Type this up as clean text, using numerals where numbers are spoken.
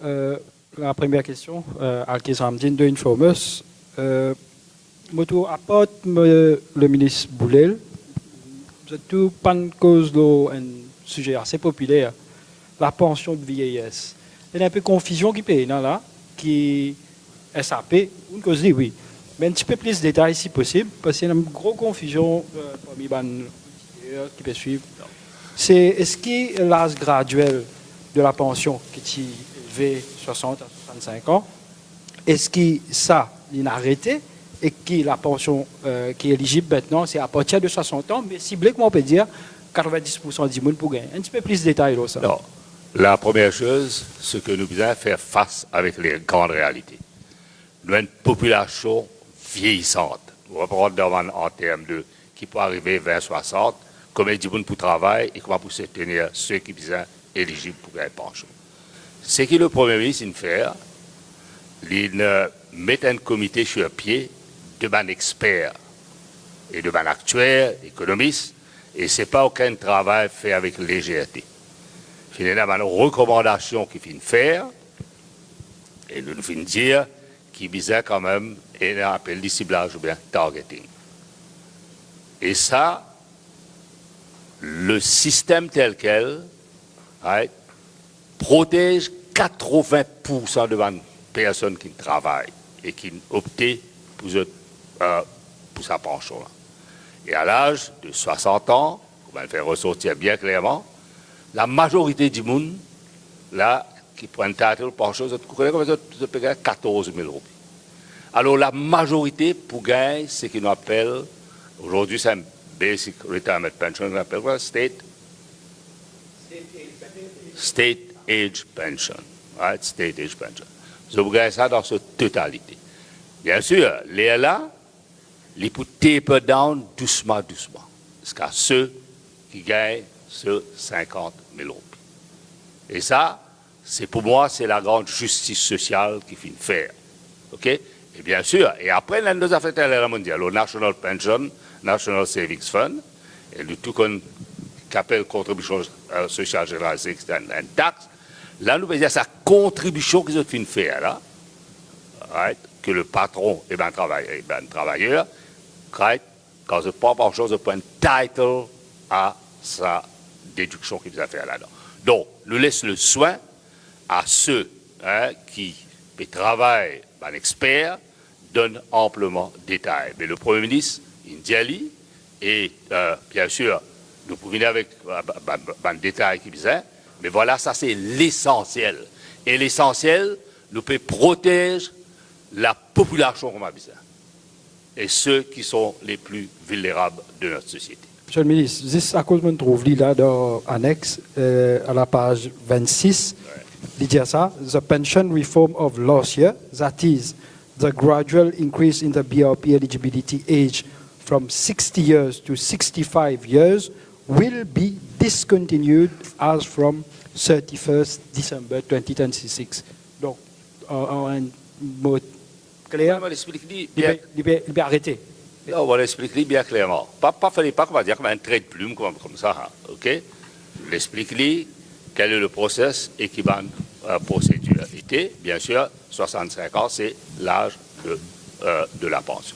La première question, Alkis Ramdin de Informus. Moto apporte le ministre Boulel. C'est tout pas une cause un sujet assez populaire, la pension de vieillesse. Il y a un peu de confusion qui paye là, qui SAP, une cause dit oui. Mais un petit peu plus de détails si possible, parce qu'il y a une grosse confusion parmi les qui peut suivre. C'est est-ce que l'âge graduel de la pension qui est élevé 60 à 65 ans, est-ce que ça, il a arrêté et que la pension qui est éligible maintenant, c'est à partir de 60 ans, mais ciblé, comment on peut dire, 90% du monde pour gagner. Un petit peu plus de détails là, ça. Non. La première chose, ce que nous devons faire face avec les grandes réalités. Nous avons une population vieillissante. Nous reprenons en termes de qui peut arriver vers 60, combien de monde pour travailler et comment pour se tenir ceux qui sont éligibles pour gagner pension. Ce que le Premier ministre vient faire, il met un comité sur pied de ban experts et de ban actuaires, économistes, et ce n'est pas aucun travail fait avec légèreté. Il y a une recommandation qu'il faut faire, et nous finissons dire qui visait quand même, et on appelle le ciblage ou bien targeting. Et ça, le système tel quel, right, protège 80% de personnes qui travaillent et qui optent pour sa pension. Et à l'âge de 60 ans, on va le faire ressortir bien clairement, la majorité du monde, là, qui prend une titre pension, vous connaissez comment ça peut gagner 14 000 roupies. Alors la majorité pour gagner ce qu'on appelle, aujourd'hui c'est un basic retirement pension, on appelle quoi? State age pension. Right? State age pension. So, vous gagnez ça dans sa totalité. Bien sûr, les là, les pour taper down doucement. Jusqu'à ceux qui gagnent ce 50 000 roupies. Et ça, c'est pour moi, c'est la grande justice sociale qu'il faut faire. OK? Et bien sûr, et après, l'un des affaires mondiales, le National Pension, National Savings Fund, et le tout qu'on appelle contribution sociale générale, c'est une taxe, là, nous faisons sa contribution qu'ils ont fait faire, là, right? Que le patron est bien travailleur, right? Quand je prends par chose, je prends un title à sa déduction qu'il a fait là-dedans. Donc, nous laissons le soin à ceux qui travaillent, un expert, donnent amplement détail. Mais le Premier ministre, Indiali, et bien sûr, nous pouvons venir avec un détail qui vient, mais voilà, ça c'est l'essentiel. Et l'essentiel, nous peut protéger la population comme a besoin. Et ceux qui sont les plus vulnérables de notre société. Monsieur le ministre, juste à cause de trouve là dans l'annexe, à la page 26, il dit ça, the pension reform of last year, that is, the gradual increase in the BRP eligibility age from 60 years to 65 years will be discontinued as from 31st December 2026. Donc, en un mot clair, il va arrêter. On va l'expliquer bien clairement. Pas qu'on va dire comme un trait de plume comme ça. Hein, OK? L'expliquer quel est le process et qui va procédure. Et bien sûr, 65 ans, c'est l'âge de la pension.